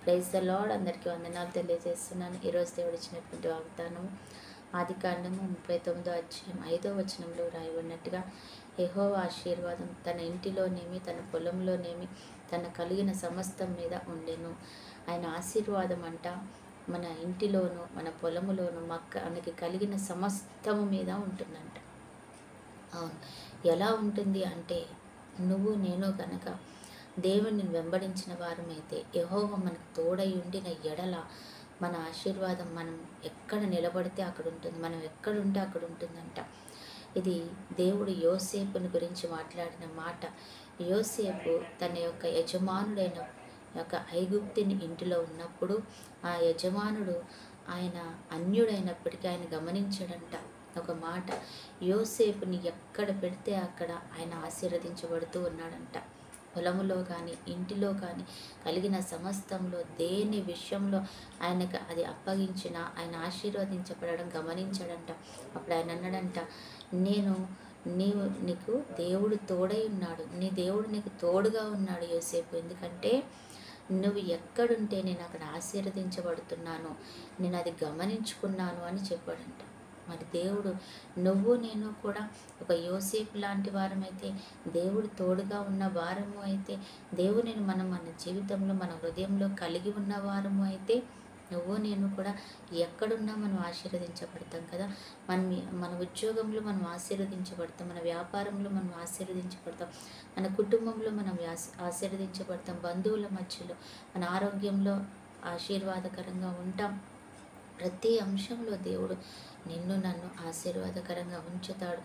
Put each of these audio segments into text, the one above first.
Praise the lord. అందరికీ వందనాలు తెలియజేస్తున్నాను. ఈరోజు దేవుడు ఇచ్చినటువంటి వాగ్దానం ఆదికాండము 39వ అధ్యాయం 5వ వచనంలో రాయబడినట్టుగా, యెహోవా ఆశీర్వాదం తన ఇంటిలోనేమి తన పొలంలోనేమి తన కలిగిన సమస్తం మీద ఉండెను. ఆయన ఆశీర్వాదం అంట మన ఇంటిలోను మన పొలములోను మనకి కలిగిన సమస్తము మీద ఉంటుందంట. అవును, ఎలా ఉంటుంది అంటే, నువ్వు నేను గనక దేవుని వెంబడించిన వారమైతే, యెహోవా మనకు తోడై ఉండిన ఎడల మన ఆశీర్వాదం మనం ఎక్కడ నిలబడితే అక్కడ ఉంటుంది, మనం ఎక్కడుంటే అక్కడ ఉంటుందంట. ఇది దేవుడు యోసేపుని గురించి మాట్లాడిన మాట. యోసేపు తన యొక్క యజమానుడైన యొక్క ఐగుప్తుని ఇంటిలో ఉన్నప్పుడు ఆ యజమానుడు ఆయన అన్యుడైనప్పటికీ ఆయన గమనించాడంట ఒక మాట. యోసేపుని ఎక్కడ పెడితే అక్కడ ఆయన ఆశీర్వదించబడుతూ ఉన్నాడంట. పొలములో కానీ ఇంటిలో కానీ కలిగిన సమస్తంలో దేని విషయంలో ఆయనకు అది అప్పగించిన ఆయన ఆశీర్వదించబడడం గమనించాడంట. అప్పుడు ఆయన అన్నాడంట, నీకు దేవుడు తోడై ఉన్నాడు, నీ దేవుడు నీకు తోడుగా ఉన్నాడు యోసేపు. ఎందుకంటే నువ్వు ఎక్కడుంటే నేను అక్కడ ఆశీర్వదించబడుతున్నాను, నేను అది గమనించుకున్నాను అని చెప్పాడంట. మరి దేవుడు, నువ్వు నేను కూడా ఒక యోసేపు లాంటి వారమైతే, దేవుడు తోడుగా ఉన్న వారము అయితే, దేవునిని మనం మన జీవితంలో మన హృదయంలో కలిగి ఉన్న వారము అయితే, నువ్వు నేను కూడా ఎక్కడున్నా మనం ఆశీర్వదించబడతాం కదా. మన ఉద్యోగంలో మనం ఆశీర్వదించబడతాం, మన వ్యాపారంలో మనం ఆశీర్వదించబడతాం, మన కుటుంబంలో మనం ఆశీర్వదించబడతాం, బంధువుల మధ్యలో మన ఆరోగ్యంలో ఆశీర్వాదకరంగా ఉంటాం. ప్రతి అంశంలో దేవుడు నిన్ను నన్ను ఆశీర్వాదకరంగా ఉంచుతాడు.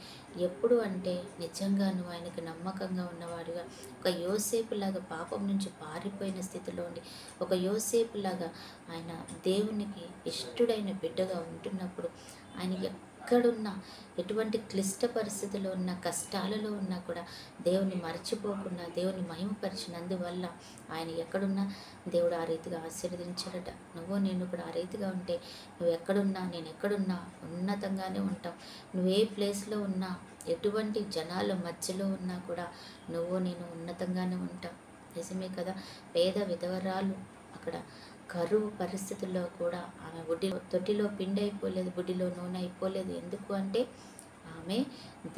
ఎప్పుడు అంటే, నిజంగా నువ్వు ఆయనకు నమ్మకంగా ఉన్నవాడుగా, ఒక యోసేపులాగా పాపం నుంచి పారిపోయిన స్థితిలో ఉండి, ఒక యోసేపులాగా ఆయన దేవునికి ఇష్టడైన బిడ్డగా ఉంటున్నప్పుడు, ఆయన ఎక్కడున్నా ఎటువంటి క్లిష్ట పరిస్థితుల్లో ఉన్న కష్టాలలో ఉన్నా కూడా దేవుని మర్చిపోకుండా దేవుని మహిమపరిచినందువల్ల ఆయన ఎక్కడున్నా దేవుడు ఆ రీతిగా ఆశీర్వదించాడట. నువ్వు నేను కూడా ఆ రీతిగా ఉంటే, నువ్వు ఎక్కడున్నా నేను ఎక్కడున్నా ఉన్నతంగానే ఉంటావు. నువ్వు ఏ ప్లేస్లో ఉన్నా, ఎటువంటి జనాల మధ్యలో ఉన్నా కూడా నువ్వు నేను ఉన్నతంగానే ఉంటావు. నిజమే కదా. పేద విధవరాలు అక్కడ కరువు పరిస్థితుల్లో కూడా ఆమె తొట్టిలో పిండి అయిపోలేదు, బుడ్డిలో నూనె అయిపోలేదు. ఎందుకు అంటే ఆమె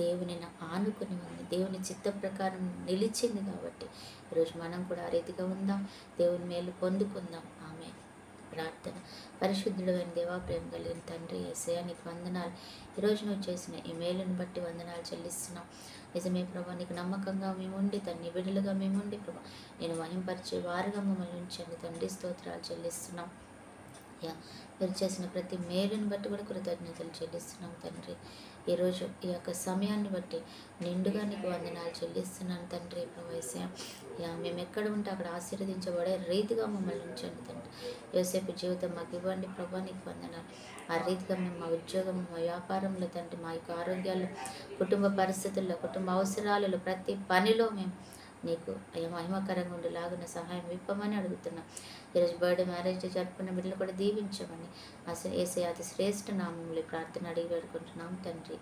దేవునిని ఆనుకుని ఉంది, దేవుని చిత్త ప్రకారం నిలిచింది. కాబట్టి ఈరోజు మనం కూడా ఆ రీతిగా ఉందాం, దేవుని మేలు పొందుకుందాం. ఆమె ప్రార్థన. పరిశుద్ధుడైన దేవా, ప్రేమ కలిగిన తండ్రి యేసయ్యా, నీకు వందనాలు. ఈరోజు నువ్వు చేసిన ఈ మేలును బట్టి వందనాలు చెల్లిస్తున్నాం. నిజమే ప్రభా, నీకు నమ్మకంగా మేముండి తండ్రి, విడులుగా మేముండి ప్రభా నేను మహింపరిచే వారుగా మమ్మల్ని ఉంచండి తండ్రి. స్తోత్రాలు చెల్లిస్తున్నాం. మీరు చేసిన ప్రతి మేలుని బట్టి కూడా కృతజ్ఞతలు చెల్లిస్తున్నాం తండ్రి. ఈరోజు ఈ యొక్క సమయాన్ని బట్టి నిండుగా నీకు వందనాలు చెల్లిస్తున్నాను తండ్రి. ప్రభా మేము ఎక్కడ ఉంటే అక్కడ ఆశీర్వదించబడే రీతిగా మమ్మల్ని ఉంచండి తండ్రి. యోసేపు జీవితం మాకు ఇవ్వండి ప్రభా, నీకు వందనాలు. ఆ రీతిగా మేము మా ఉద్యోగం, మా వ్యాపారంలో తండ్రి, మా యొక్క ఆరోగ్యాలు, కుటుంబ పరిస్థితుల్లో, కుటుంబ అవసరాలలో, ప్రతి పనిలో మేము నీకు మహిమకరంగా ఉండేలాగున్న సహాయం ఇప్పమని అడుగుతున్నాం. ఈరోజు బర్త్డే, మ్యారేజ్ డే జరుపుకున్న బిడ్డలు కూడా దీవించమని యేసయ్య అతి శ్రేష్ఠ నామములో ప్రార్థన అడిగి వేడుకుంటున్నాం తండ్రి.